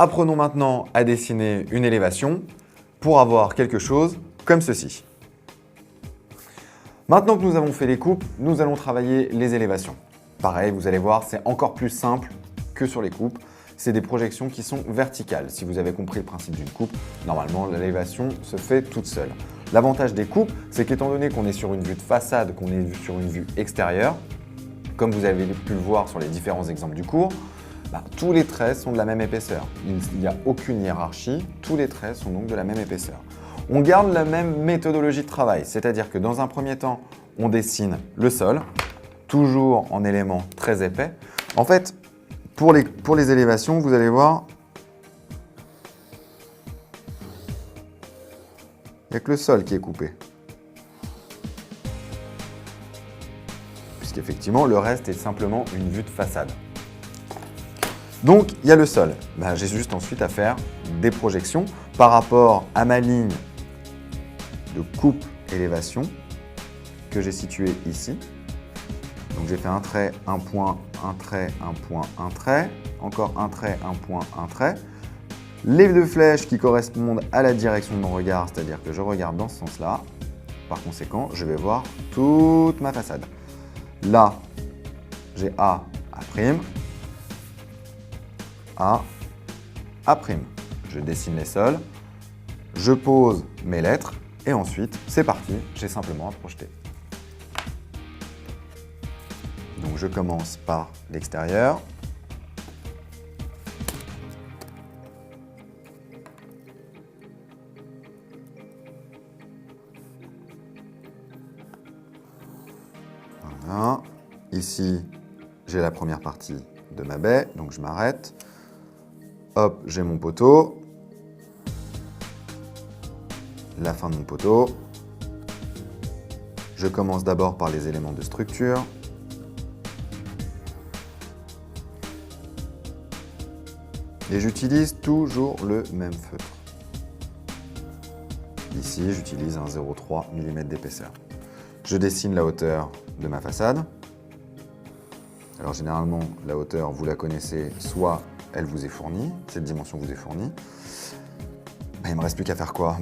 Apprenons maintenant à dessiner une élévation pour avoir quelque chose comme ceci. Maintenant que nous avons fait les coupes, nous allons travailler les élévations. Pareil, vous allez voir, c'est encore plus simple que sur les coupes. C'est des projections qui sont verticales. Si vous avez compris le principe d'une coupe, normalement l'élévation se fait toute seule. L'avantage des coupes, c'est qu'étant donné qu'on est sur une vue de façade, qu'on est sur une vue extérieure, comme vous avez pu le voir sur les différents exemples du cours, tous les traits sont de la même épaisseur. Il n'y a aucune hiérarchie, tous les traits sont donc de la même épaisseur. On garde la même méthodologie de travail, c'est-à-dire que dans un premier temps, on dessine le sol, toujours en éléments très épais. En fait, pour les élévations, vous allez voir, il n'y a que le sol qui est coupé. Puisqu'effectivement, le reste est simplement une vue de façade. Donc, il y a le sol. J'ai juste ensuite à faire des projections par rapport à ma ligne de coupe-élévation que j'ai située ici. Donc, j'ai fait un trait, un point, un trait, un point, un trait, encore un trait, un point, un trait. Les deux flèches qui correspondent à la direction de mon regard, c'est-à-dire que je regarde dans ce sens-là. Par conséquent, je vais voir toute ma façade. Là, j'ai A, A', A, A'. Je dessine les sols, je pose mes lettres et ensuite, c'est parti, j'ai simplement à projeter. Donc, je commence par l'extérieur. Voilà. Ici, j'ai la première partie de ma baie, donc je m'arrête. Hop, j'ai mon poteau. La fin de mon poteau. Je commence d'abord par les éléments de structure. Et j'utilise toujours le même feutre. Ici, j'utilise un 0,3 mm d'épaisseur. Je dessine la hauteur de ma façade. Alors généralement, la hauteur, vous la connaissez, soit elle vous est fournie, cette dimension vous est fournie. Il ne me reste plus qu'à faire quoi?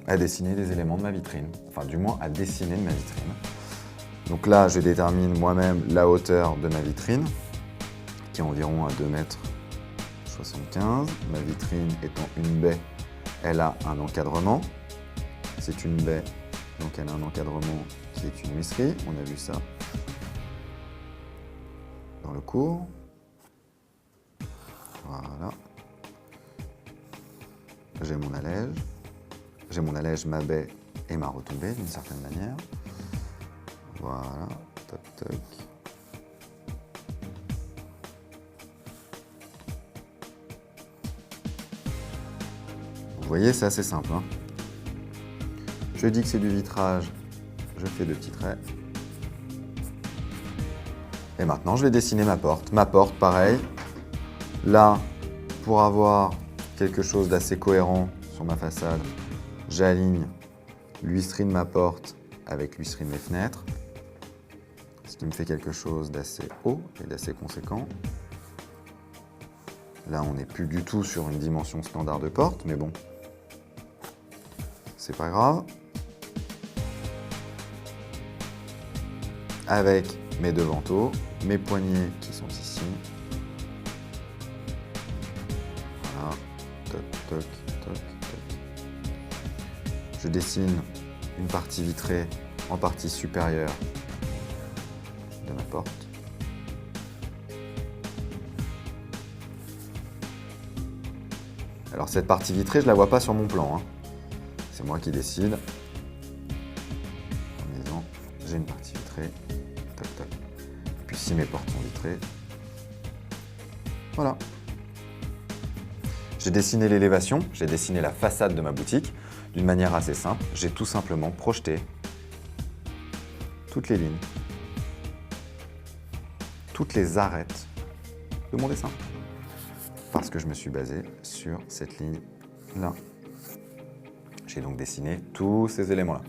À dessiner les éléments de ma vitrine. Enfin, du moins, à dessiner de ma vitrine. Donc là, je détermine moi-même la hauteur de ma vitrine, qui est environ à 2,75 m. Ma vitrine étant une baie, elle a un encadrement. C'est une baie, donc elle a un encadrement qui est une huisserie. On a vu ça dans le cours. Voilà. J'ai mon allège. J'ai mon allège, ma baie et ma retombée d'une certaine manière. Voilà. Toc, toc. Vous voyez, c'est assez simple. Je dis que c'est du vitrage. Je fais deux petits traits. Et maintenant, je vais dessiner ma porte. Ma porte, pareil. Là, pour avoir quelque chose d'assez cohérent sur ma façade, j'aligne l'huisserie de ma porte avec l'huisserie de mes fenêtres, ce qui me fait quelque chose d'assez haut et d'assez conséquent. Là, on n'est plus du tout sur une dimension standard de porte, mais bon, c'est pas grave. Avec mes deux vantaux, mes poignées qui sont ici. Voilà, toc, toc, toc, toc. Je dessine une partie vitrée en partie supérieure de ma porte. Alors cette partie vitrée, je ne la vois pas sur mon plan. C'est moi qui décide. En disant, j'ai une partie vitrée. Tac, tac. Et puis si mes portes sont vitrées, voilà. J'ai dessiné l'élévation, j'ai dessiné la façade de ma boutique d'une manière assez simple. J'ai tout simplement projeté toutes les lignes, toutes les arêtes de mon dessin. Parce que je me suis basé sur cette ligne-là. J'ai donc dessiné tous ces éléments-là.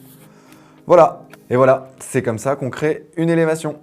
Voilà, et voilà, c'est comme ça qu'on crée une élévation.